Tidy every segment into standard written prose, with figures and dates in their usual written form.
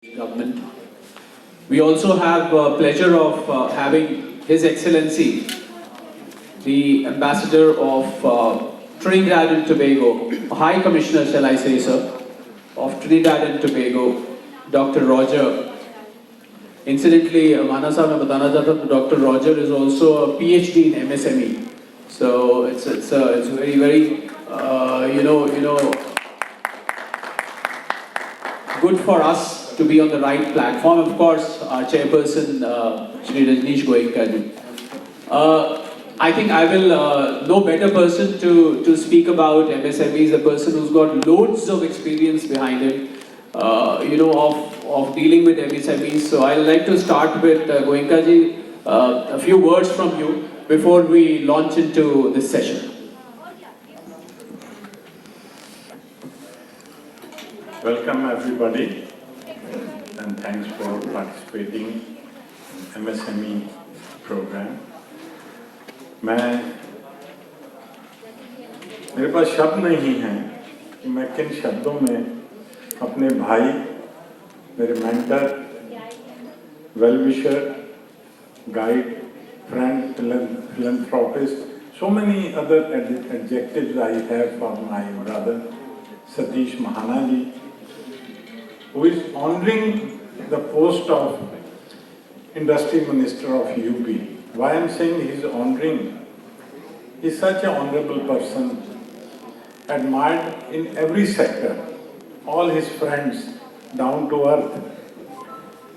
government. We also have pleasure of having His Excellency, the Ambassador of Trinidad and Tobago, High Commissioner, shall I say, sir, of Trinidad and Tobago, Dr. Roger. Incidentally, Mana sahab, मैं बताना चाहता हूँ, Dr. Roger is also a PhD in MSME. So it's very good for us to be on the right platform. Of course, our chairperson, Shri Rajneesh Goenka ji. I think I will, no better person to speak about MSME is a person who's got loads of experience behind him, of dealing with MSMEs. So I'd like to start with Goenka ji, a few words from you before we launch into this session. Welcome everybody and thanks for participating in MSME program. मेरे पास शब्द नहीं हैं कि मैं किन शब्दों में अपने भाई, मेरे mentor, well wisher, guide, friend, philanthropist, so many other adjectives I have for my brother Satish Mahana ji, who is honoring the post of Industry Minister of UP. Why I am saying he is honoring? He is such an honorable person, admired in every sector. All his friends, down to earth,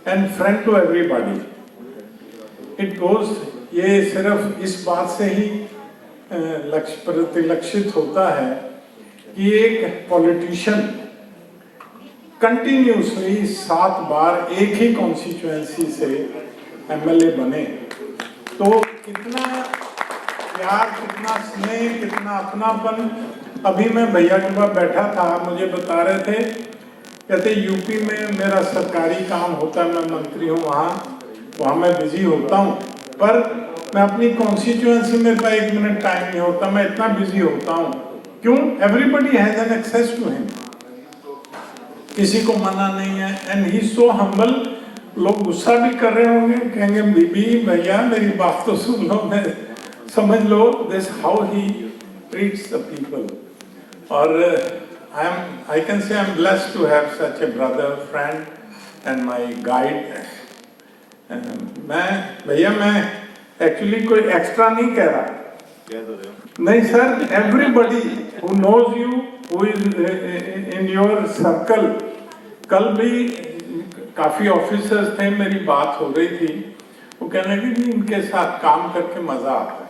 and friend to everybody. It goes, ये सिर्फ इस बात से ही प्रतिलक्षित होता है कि एक politician continuously 7 बार एक ही कॉन्स्टिट्यूएंसी से एमएलए बने, तो कितना प्यार, कितना स्नेह, कितना अपनापन। अभी मैं भैया के पास बैठा था, मुझे बता रहे थे, कहते यूपी में मेरा सरकारी काम होता है, मैं मंत्री हूँ, वहाँ मैं बिजी होता हूँ, पर मैं अपनी कॉन्स्टिट्यूएंसी में 1 मिनट टाइम नहीं होता, मैं इतना बिजी होता हूँ। क्यों? Everybody has an access to him, किसी को मना नहीं है। And he so humble. लोग गुस्सा भी कर रहे होंगे, कहेंगे बीबी भैया मेरी बात तो सुन लो, मैं समझ लो। This how he treats the people. और I can say I am blessed to have such a brother, friend and my guide. मैं एक्चुअली कोई एक्स्ट्रा नहीं कह रहा, नहीं sir, everybody who knows you, who is in your circle. कल भी काफी ऑफिसर्स थे, मेरी बात हो रही थी, वो कह रहे थे कि इनके साथ काम करके मजा आता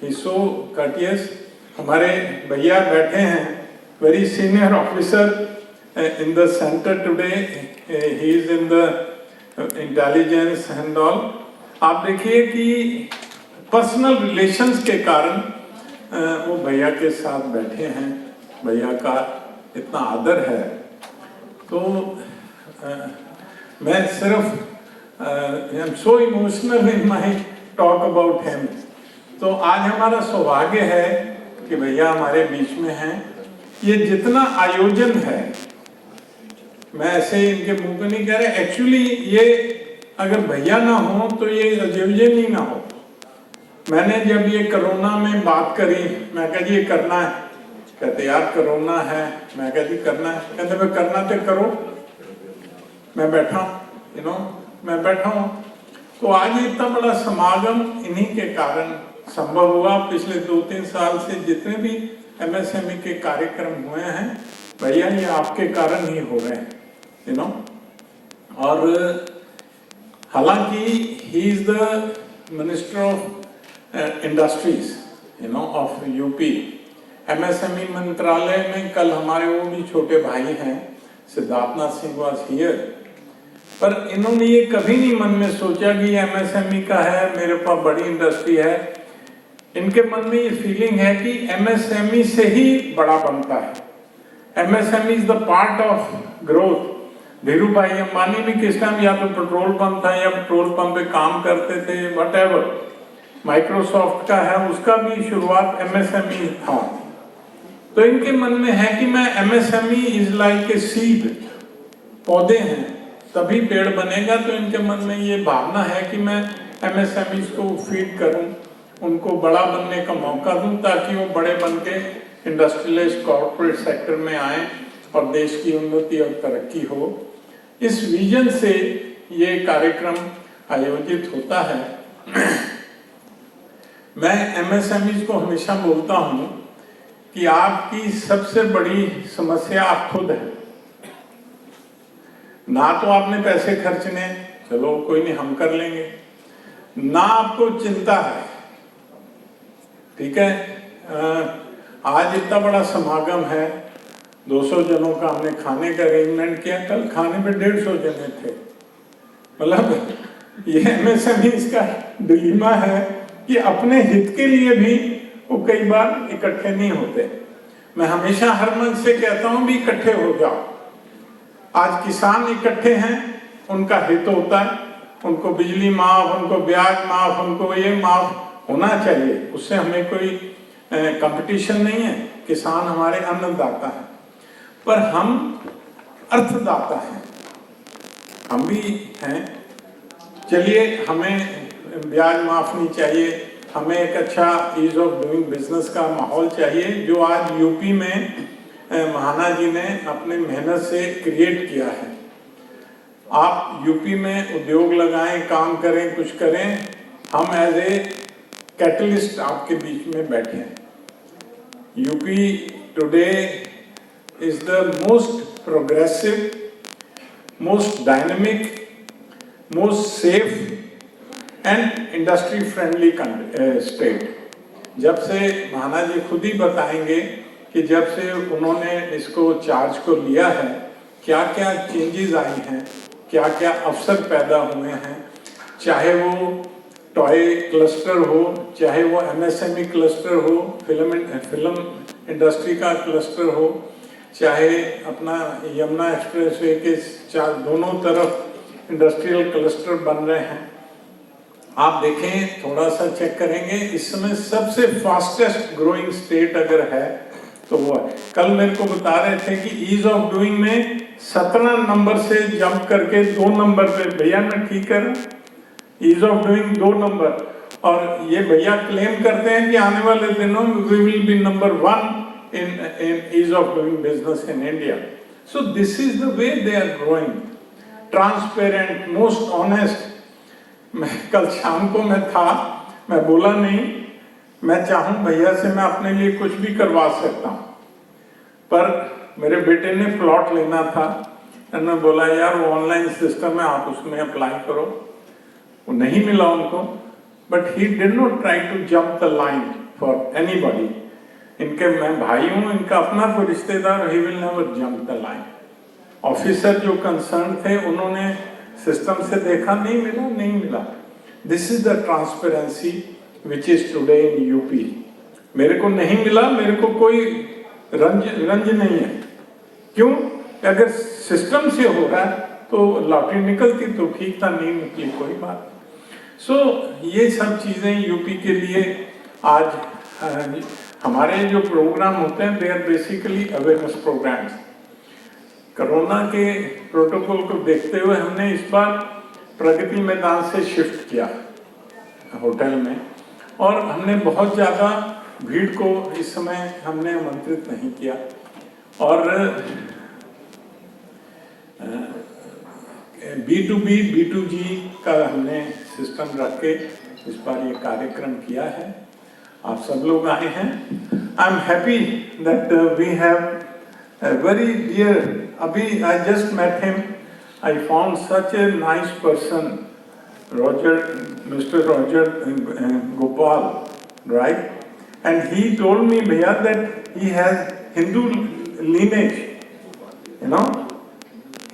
है। सो कर्टियस। हमारे भैया बैठे हैं, very senior officer in the centre today, he is in the intelligence and all. आप देखिए कि पर्सनल रिलेशंस के कारण वो भैया के साथ बैठे हैं, भैया का इतना आदर है। तो मैं सिर्फ I am so emotional in my talk about him. तो आज हमारा सौभाग्य है कि भैया हमारे बीच में हैं। ये जितना आयोजन है, मैं ऐसे इनके मुंह पे नहीं कह रहे, एक्चुअली ये अगर भैया ना हो तो ये आयोजन ही ना हो। मैंने जब ये कोरोना में बात करी, मैं कहा जी ये करना है, कहते यार कोरोना है, मैं कहा जी करना है, कहते मैं करना तो करो, मैं बैठा हूँ, मैं बैठा हूँ। तो आज इतना बड़ा समागम इन्हीं के कारण संभव हुआ। पिछले 2-3 साल से जितने भी एमएसएमई के कार्यक्रम हुए हैं, भैया ये आपके कारण ही हो रहे हैं, और हालांकि he is the minister of industries of UP. MSME मंत्रालय में कल हमारे वो भी छोटे भाई हैं, सिद्धार्थनाथ सिंह वाज हियर, पर इन्होंने ये कभी नहीं मन में सोचा कि एमएसएमई का है, मेरे पास बड़ी इंडस्ट्री है। इनके मन में ये फीलिंग है कि एमएसएमई से ही बड़ा बनता है। MSME is the part of growth. Dhiru भाई अंबानी भी किस टाइम या तो पेट्रोल पंप था या पेट्रोल पंप पे काम करते थे, व्हाटएवर। माइक्रोसॉफ्ट का है, उसका भी शुरुआत एमएसएमई था। तो इनके मन में है कि मैं MSME is like a seed, पौधे हैं, तभी पेड़ बनेगा। तो इनके मन में ये भावना है कि मैं MSMEs को फीड करूं, उनको बड़ा बनने का मौका दूं, ताकि वो बड़े बन के इंडस्ट्रियलाइज्ड कॉर्पोरेट सेक्टर में आए और देश की उन्नति और तरक्की हो। इस विजन से ये कार्यक्रम आयोजित होता है। मैं MSMEs को हमेशा बोलता हूं कि आपकी सबसे बड़ी समस्या आप खुद है। ना तो आपने पैसे खर्चने, चलो कोई नहीं हम कर लेंगे, ना आपको चिंता है, ठीक है। आज इतना बड़ा समागम है, 200 जनों का हमने खाने का अरेंजमेंट किया, कल खाने पे 150 जने थे। मतलब ये MSMEs का डिलीमा है कि अपने हित के लिए भी वो कई बार इकट्ठे नहीं होते। मैं हमेशा हर मन से कहता हूं भी इकट्ठे हो जाओ। आज किसान इकट्ठे हैं, उनका हित होता है, उनको बिजली माफ, उनको ब्याज माफ, उनको ये माफ होना चाहिए, उससे हमें कोई कंपटीशन नहीं है। किसान हमारे अन्नदाता है, पर हम अर्थदाता हैं, हम भी हैं। चलिए, हमें ब्याज माफ नहीं चाहिए, हमें एक अच्छा ईज ऑफ डूइंग बिजनेस का माहौल चाहिए, जो आज यूपी में महाना जी ने अपने मेहनत से क्रिएट किया है। आप यूपी में उद्योग लगाएं, काम करें, कुछ करें, हम एज ए कैटलिस्ट आपके बीच में बैठे हैं। UP today is the most progressive, most dynamic, most safe and industry friendly state. जब से महाना जी खुद ही बताएंगे कि जब से उन्होंने इसको चार्ज को लिया है, क्या क्या चेंजेस आई हैं, क्या क्या अवसर पैदा हुए हैं। चाहे वो टॉय क्लस्टर हो, चाहे वो MSME क्लस्टर हो, फिल्म इंडस्ट्री का क्लस्टर हो, चाहे अपना यमुना एक्सप्रेसवे के दोनों तरफ इंडस्ट्रियल क्लस्टर बन रहे हैं। आप देखें, थोड़ा सा चेक करेंगे, इस समय सबसे फास्टेस्ट ग्रोइंग स्टेट अगर है तो वो है। कल मेरे को बता रहे थे कि ईज ऑफ डूइंग में 17 नंबर से जंप करके 2 नंबर पे, भैया मैं ठीक कर, ईज ऑफ डूइंग 2 नंबर, और ये भैया क्लेम करते हैं कि आने वाले दिनों में we will be number 1 in ease of doing business in India. So this is the way they are growing, transparent, most honest. मैं कल शाम को मैं था, मैं बोला नहीं, मैं चाहूं भैया से मैं अपने लिए कुछ भी करवा सकता हूं, पर मेरे बेटे ने प्लॉट लेना था, मैं बोला यार वो ऑनलाइन सिस्टम है, आप उसमें अप्लाई करो। वो नहीं मिला उनको, but he did not try to jump the line for anybody. इनके मैं भाई हूं, इनका अपना कोई रिश्तेदार, he will never jump the line. Officer जो कंसर्न थे उन्होंने सिस्टम से देखा, नहीं मिला, नहीं मिला। This is the transparency which is today in UP. मेरे को नहीं मिला, मेरे को कोई रंज नहीं है। क्यों? अगर सिस्टम से हो रहा है तो लॉटरी निकलती तो ठीक था, नहीं निकली कोई बात। सो ये सब चीजें यूपी के लिए आज हमारे जो प्रोग्राम होते हैं, they are basically awareness programs. Corona के प्रोटोकॉल को देखते हुए हमने इस बार प्रगति मैदान से शिफ्ट किया होटल में, और हमने बहुत ज़्यादा भीड़ को इस समय हमने आमंत्रित नहीं किया। और B2B, B2G का हमने सिस्टम रख के इस बार ये कार्यक्रम किया है। आप सब लोग आए हैं। I am happy that we have very dear, अभी I just met him, I found such a nice person, Mr. Roger Gopal, right? And he told me, Bhaiya, that he has Hindu lineage, you know.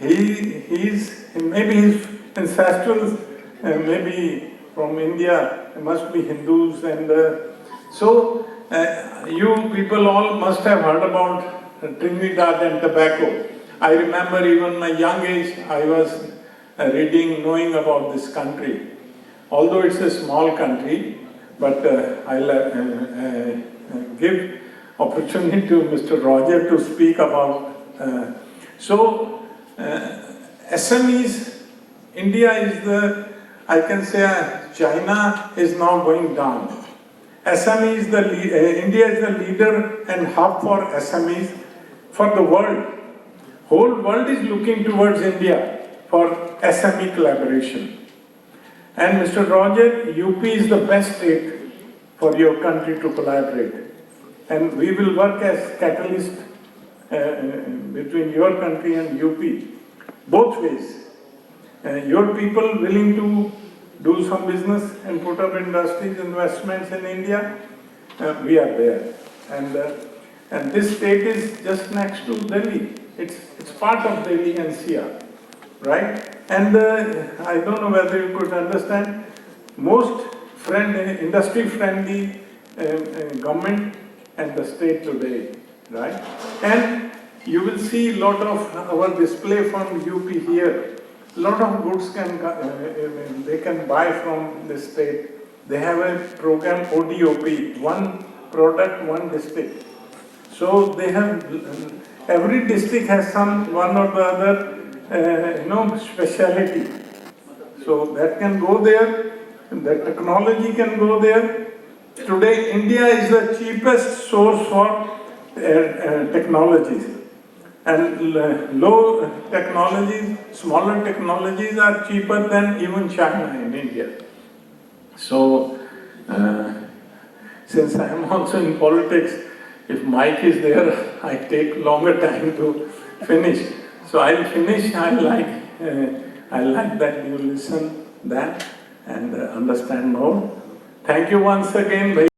He's maybe his ancestral, maybe from India, must be Hindus, and so you people all must have heard about Trinidad and Tobago. I remember even my young age, I was reading, knowing about this country. Although it's a small country, but I'll give opportunity to Mr. Roger to speak about. SMEs India is the, I can say, China is now going down. SME is India is the leader and hub for SMEs for the world. Whole world is looking towards India for SME collaboration. And Mr. Roger, UP is the best state for your country to collaborate. And we will work as catalyst between your country and UP, both ways. Your people willing to do some business and put up industries, investments in India, we are there. And this state is just next to Delhi. It's part of Delhi NCR, right? And I don't know whether you could understand, most industry-friendly government and the state today, right? And you will see a lot of our display from UP here. A lot of goods they can buy from the state. They have a program ODOP, one product, one district. So they have, every district has one or the other, speciality. So that can go there, the technology can go there. Today, India is the cheapest source for technologies. And low technologies, smaller technologies are cheaper than even China in India. So, since I am also in politics, if Mike is there, I take longer time to finish. So I'll finish. I like that you listen that and understand more. Thank you once again.